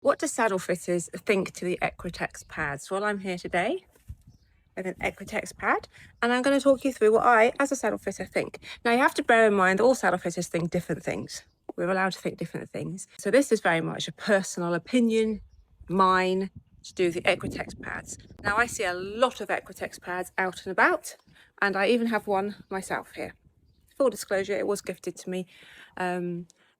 What do saddle fitters think to the Equitex pads? Well, I'm here today with an Equitex pad, and I'm going to talk you through what I, as a saddle fitter, think. Now, you have to bear in mind that all saddle fitters think different things. We're allowed to think different things. So this is very much a personal opinion, mine, to do with the Equitex pads. Now, I see a lot of Equitex pads out and about, and I even have one myself here. Full disclosure, it was gifted to me.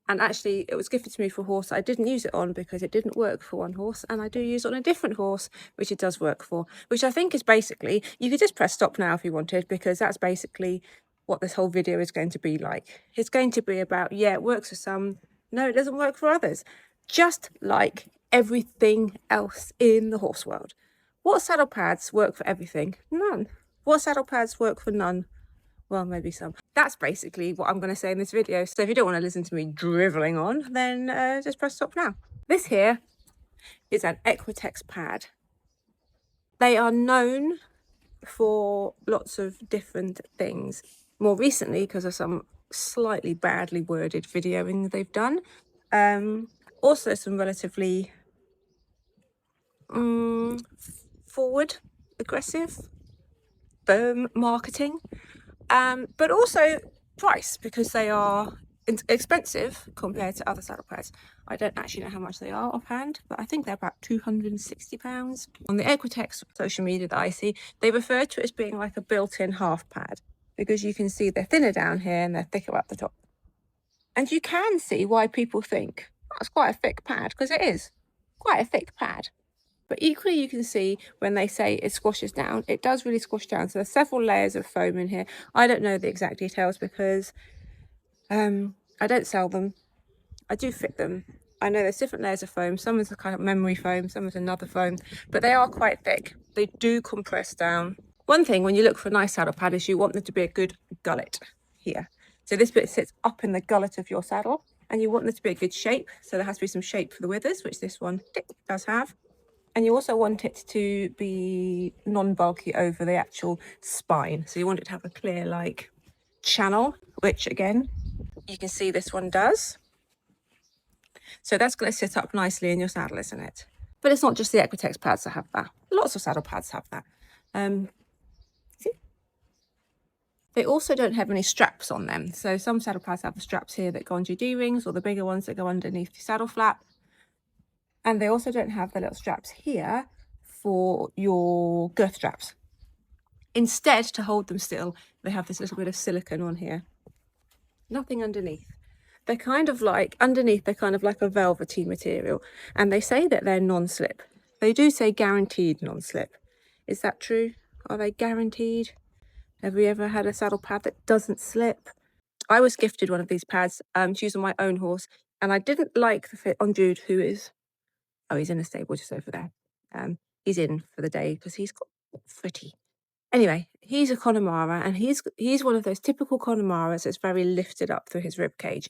And actually, it was gifted to me for a horse I didn't use it on because it didn't work for one horse, and I do use it on a different horse, which it does work for, which I think is basically, you could just press stop now if you wanted, because that's basically what this whole video is going to be like. It's going to be about, yeah, it works for some, no, it doesn't work for others, just like everything else in the horse world. What saddle pads work for everything? None. What saddle pads work for none? Well, maybe some. That's basically what I'm going to say in this video. So if you don't want to listen to me driveling on, then just press stop now. This here is an Equitex pad. They are known for lots of different things. More recently, because of some slightly badly worded videoing they've done. Also some relatively forward, aggressive, firm marketing. But also price, because they are expensive compared to other saddle pads. I don't actually know how much they are offhand, but I think they're about £260. On the Equitex social media that I see, they refer to it as being like a built-in half pad, because you can see they're thinner down here and they're thicker up the top. And you can see why people think that's quite a thick pad, because it is quite a thick pad. But equally, you can see when they say it squashes down, it does really squash down. So there's several layers of foam in here. I don't know the exact details because I don't sell them. I do fit them. I know there's different layers of foam. Some is a kind of memory foam, some is another foam, but they are quite thick. They do compress down. One thing when you look for a nice saddle pad is you want there to be a good gullet here. So this bit sits up in the gullet of your saddle, and you want there to be a good shape. So there has to be some shape for the withers, which this one does have. And you also want it to be non-bulky over the actual spine. So you want it to have a clear, like, channel, which, again, you can see this one does. So that's going to sit up nicely in your saddle, isn't it? But it's not just the Equitex pads that have that. Lots of saddle pads have that. See? They also don't have any straps on them. So some saddle pads have the straps here that go on your D-rings, or the bigger ones that go underneath your saddle flap. And they also don't have the little straps here for your girth straps. Instead, to hold them still, they have this little bit of silicone on here. Nothing underneath. They're kind of like, underneath, they're kind of like a velvety material. And they say that they're non-slip. They do say guaranteed non-slip. Is that true? Are they guaranteed? Have we ever had a saddle pad that doesn't slip? I was gifted one of these pads to use on my own horse, and I didn't like the fit on Jude, who is, oh, he's in the stable just over there. He's in for the day because he's got footy. Anyway, he's a Connemara, and he's one of those typical Connemaras that's very lifted up through his rib cage.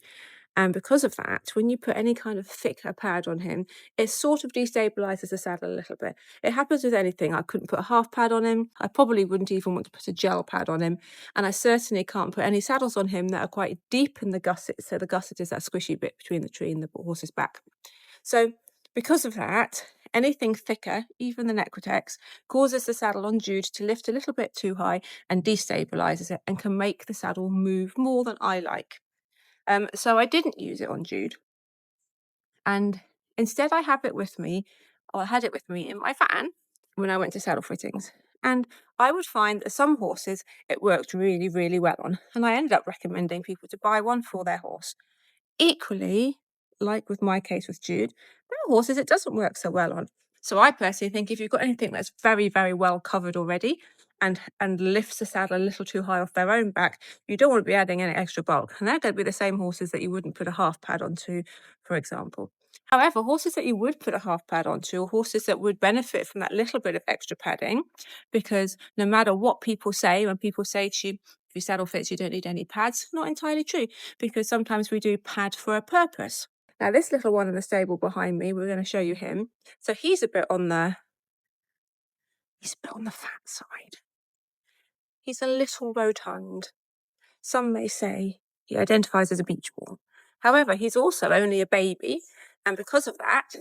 And because of that, when you put any kind of thicker pad on him, it sort of destabilizes the saddle a little bit. It happens with anything. I couldn't put a half pad on him. I probably wouldn't even want to put a gel pad on him. And I certainly can't put any saddles on him that are quite deep in the gusset. So the gusset is that squishy bit between the tree and the horse's back. So because of that, anything thicker, even the Equitex, causes the saddle on Jude to lift a little bit too high and destabilizes it, and can make the saddle move more than I like. So I didn't use it on Jude, and instead I have it with me, or I had it with me in my van when I went to saddle fittings. And I would find that some horses it worked really, really well on, and I ended up recommending people to buy one for their horse. Equally, like with my case with Jude, there are horses it doesn't work so well on. So I personally think if you've got anything that's very, very well covered already and lifts the saddle a little too high off their own back, you don't want to be adding any extra bulk. And they're going to be the same horses that you wouldn't put a half pad onto, for example. However, horses that you would put a half pad onto are horses that would benefit from that little bit of extra padding, because no matter what people say, when people say to you, if you saddle fits, you don't need any pads, not entirely true, because sometimes we do pad for a purpose. Now, this little one in the stable behind me, we're going to show you him. So he's a bit on the fat side. He's a little rotund. Some may say he identifies as a beach ball. However, he's also only a baby, And because of that,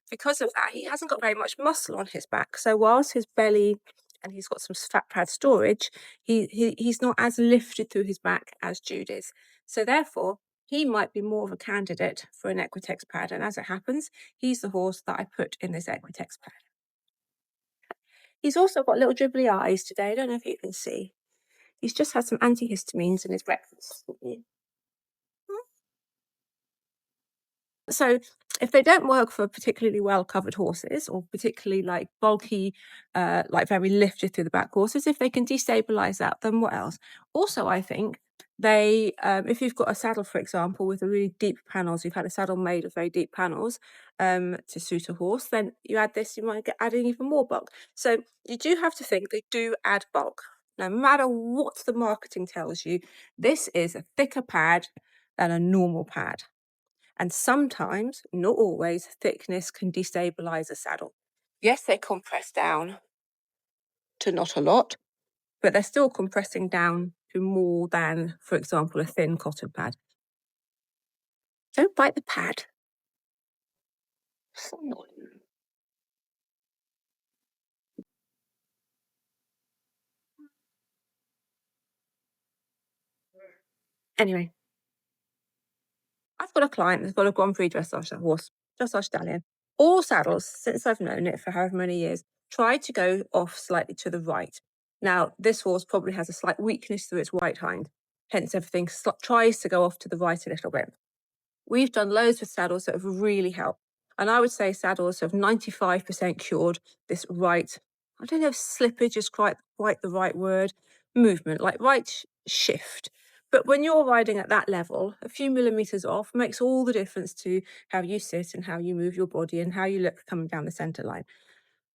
because of that, he hasn't got very much muscle on his back. So whilst his belly and he's got some fat pad storage, he's not as lifted through his back as Jude is. So therefore, he might be more of a candidate for an Equitex pad. And as it happens, he's the horse that I put in this Equitex pad. He's also got little dribbly eyes today. I don't know if you can see. He's just had some antihistamines in his breakfast. So if they don't work for particularly well covered horses or particularly like bulky, like very lifted through the back horses, if they can destabilize that, then what else? Also, I think they, if you've got a saddle, for example, with a really deep panels, you've had a saddle made of very deep panels to suit a horse, then you add this, you might get adding even more bulk. So you do have to think they do add bulk. No matter what the marketing tells you, this is a thicker pad than a normal pad. And sometimes, not always, thickness can destabilize a saddle. Yes, they compress down to not a lot, but they're still compressing down to more than, for example, a thin cotton pad. Don't bite the pad. So annoying. Anyway, I've got a client that's got a Grand Prix dressage horse, dressage stallion. All saddles, since I've known it for however many years, try to go off slightly to the right. Now, this horse probably has a slight weakness through its right hind, hence everything tries to go off to the right a little bit. We've done loads with saddles that have really helped. And I would say saddles have 95% cured this right, I don't know if slippage is quite the right word, movement, like right shift. But when you're riding at that level, a few millimeters off makes all the difference to how you sit and how you move your body and how you look coming down the center line.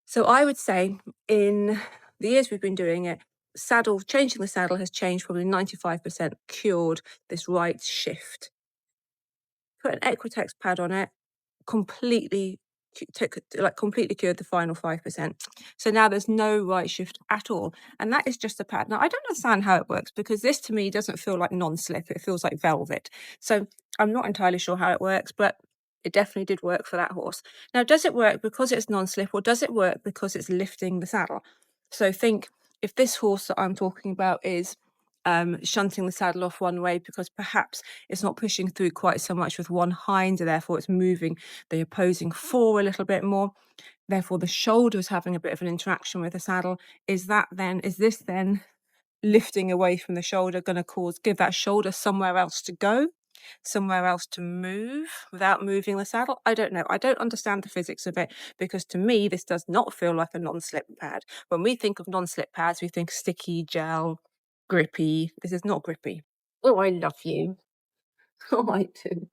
So I would say in the years we've been doing it, changing the saddle has changed probably 95% cured this right shift. Put an Equitex pad on it, completely cured the final 5%. So now there's no right shift at all. And that is just a pad. Now, I don't understand how it works because this to me doesn't feel like non-slip. It feels like velvet. So I'm not entirely sure how it works, but it definitely did work for that horse. Now, does it work because it's non-slip or does it work because it's lifting the saddle? So think if this horse that I'm talking about is shunting the saddle off one way because perhaps it's not pushing through quite so much with one hind, and therefore it's moving the opposing fore a little bit more. Therefore, the shoulder is having a bit of an interaction with the saddle. Is this then lifting away from the shoulder going to give that shoulder somewhere else to go, somewhere else to move without moving the saddle? I don't know. I don't understand the physics of it because to me, this does not feel like a non-slip pad. When we think of non-slip pads, we think sticky, gel, grippy. This is not grippy. Oh, I love you. Oh, I do.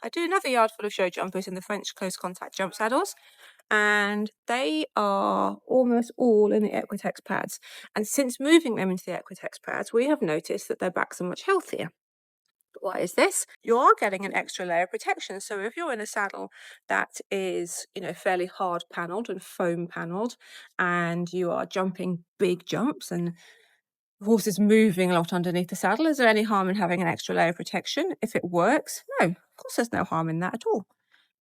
I do another yard full of show jumpers in the French close contact jump saddles, and they are almost all in the Equitex pads. And since moving them into the Equitex pads, we have noticed that their backs are much healthier. Why is this? You are getting an extra layer of protection. So if you're in a saddle that is, fairly hard panelled and foam panelled, and you are jumping big jumps and the horse is moving a lot underneath the saddle, is there any harm in having an extra layer of protection? If it works, no, of course there's no harm in that at all.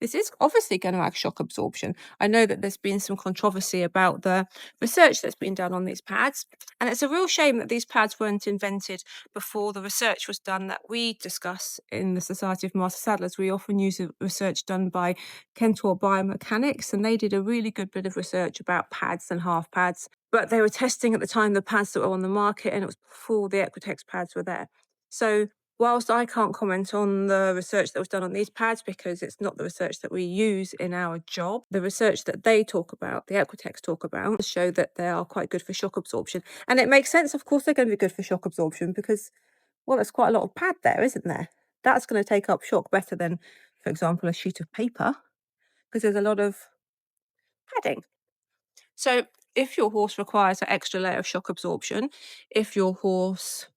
This is obviously going to add shock absorption. I know that there's been some controversy about the research that's been done on these pads, and it's a real shame that these pads weren't invented before the research was done that we discuss in the Society of Master Saddlers. We often use the research done by Kentor Biomechanics, and they did a really good bit of research about pads and half pads. But they were testing at the time the pads that were on the market, and it was before the Equitex pads were there. So whilst I can't comment on the research that was done on these pads because it's not the research that we use in our job, the research that they talk about, the Equitex talk about, show that they are quite good for shock absorption. And it makes sense, of course, they're going to be good for shock absorption because, well, there's quite a lot of pad there, isn't there? That's going to take up shock better than, for example, a sheet of paper because there's a lot of padding. So if your horse requires an extra layer of shock absorption, if your horse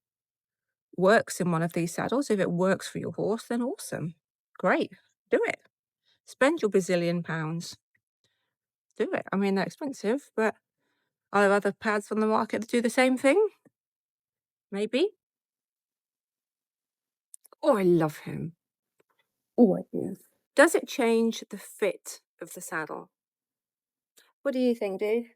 works in one of these saddles, if it works for your horse, then awesome. Great. Do it. Spend your bazillion pounds. Do it. I mean, they're expensive, but are there other pads on the market that do the same thing? Maybe. Oh, I love him. Oh, I do. Does it change the fit of the saddle? What do you think, dude?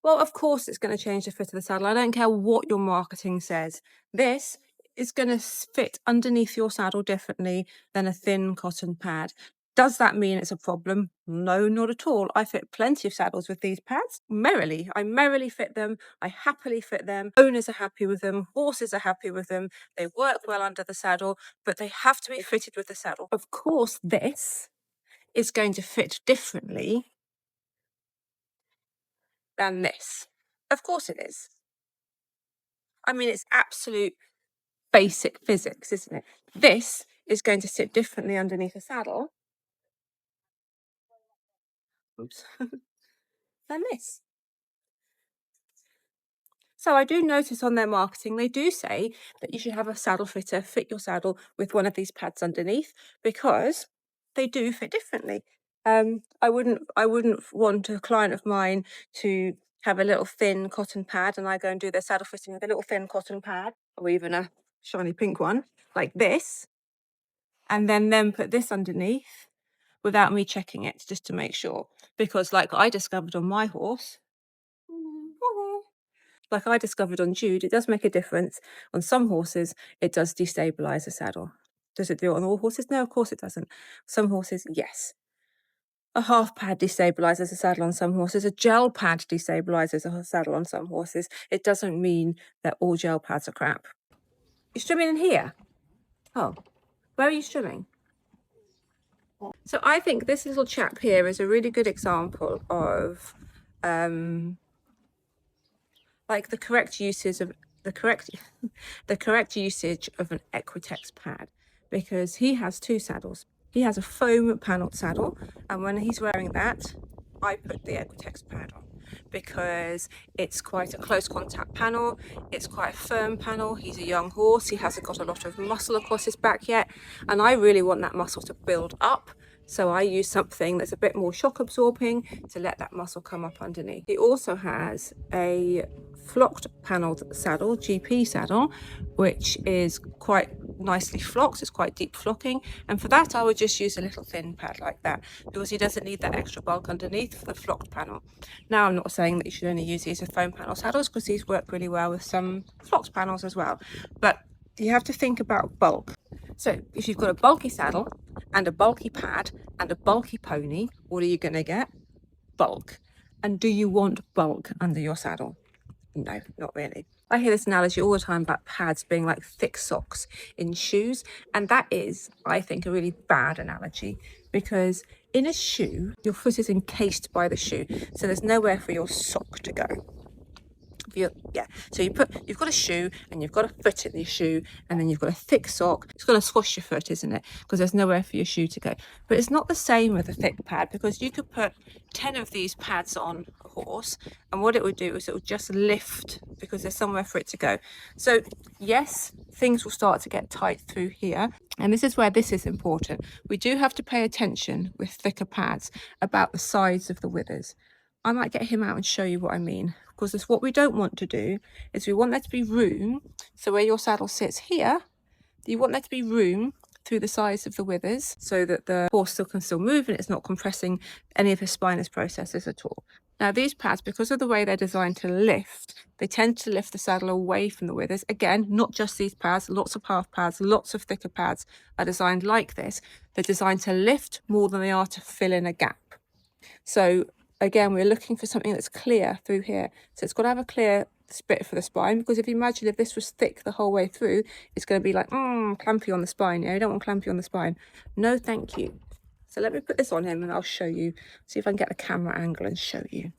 Well, of course it's going to change the fit of the saddle. I don't care what your marketing says. This is going to fit underneath your saddle differently than a thin cotton pad. Does that mean it's a problem? No, not at all. I fit plenty of saddles with these pads merrily. I merrily fit them. I happily fit them. Owners are happy with them. Horses are happy with them. They work well under the saddle, but they have to be fitted with the saddle. Of course, this is going to fit differently than this. Of course it is. I mean, it's absolute basic physics, isn't it? This is going to sit differently underneath a saddle. Oops. Than this. So I do notice on their marketing, they do say that you should have a saddle fitter fit your saddle with one of these pads underneath, because they do fit differently. I wouldn't want a client of mine to have a little thin cotton pad and I go and do their saddle fitting with a little thin cotton pad, or even a shiny pink one like this, and then put this underneath without me checking it just to make sure. Because like I discovered on my horse, like I discovered on Jude, it does make a difference. On some horses, it does destabilize the saddle. Does it do it on all horses? No, of course it doesn't. Some horses, yes. A half pad destabilizes a saddle on some horses. A gel pad destabilizes a saddle on some horses. It doesn't mean that all gel pads are crap. You're strimming in here? Oh, where are you strimming? So I think this little chap here is a really good example of like the correct usage of the correct usage of an Equitex pad, because he has two saddles. He has a foam panelled saddle, and when he's wearing that, I put the Equitex pad on because it's quite a close contact panel. It's quite a firm panel. He's a young horse. He hasn't got a lot of muscle across his back yet, and I really want that muscle to build up. So I use something that's a bit more shock absorbing to let that muscle come up underneath. He also has a flocked panelled saddle, GP saddle, which is quite nicely flocked. It's quite deep flocking, and for that I would just use a little thin pad like that, because he doesn't need that extra bulk underneath for the flocked panel. Now, I'm not saying that you should only use these as foam panel saddles, because these work really well with some flocked panels as well, but you have to think about bulk. So if you've got a bulky saddle and a bulky pad and a bulky pony, what are you going to get? Bulk. And do you want bulk under your saddle? No, not really. I hear this analogy all the time about pads being like thick socks in shoes, and that is, I think, a really bad analogy, because in a shoe, your foot is encased by the shoe, so there's nowhere for your sock to go. So you've got a shoe and you've got a foot in your shoe, and then you've got a thick sock. It's going to squash your foot, isn't it? Because there's nowhere for your shoe to go. But it's not the same with a thick pad, because you could put 10 of these pads on a horse, and what it would do is it would just lift because there's somewhere for it to go. So yes, things will start to get tight through here, and this is where this is important. We do have to pay attention with thicker pads about the sides of the withers. I might get him out and show you what I mean, because what we don't want to do is we want there to be room. So where your saddle sits here, you want there to be room through the sides of the withers so that the horse can still move and it's not compressing any of his spinous processes at all. Now these pads, because of the way they're designed to lift, they tend to lift the saddle away from the withers. Again, not just these pads, lots of half pads, lots of thicker pads are designed like this. They're designed to lift more than they are to fill in a gap. So again, we're looking for something that's clear through here. So it's got to have a clear bit for the spine, because if you imagine if this was thick the whole way through, it's going to be like clampy on the spine. You don't want clampy on the spine. No, thank you. So let me put this on him and I'll show you. See if I can get the camera angle and show you.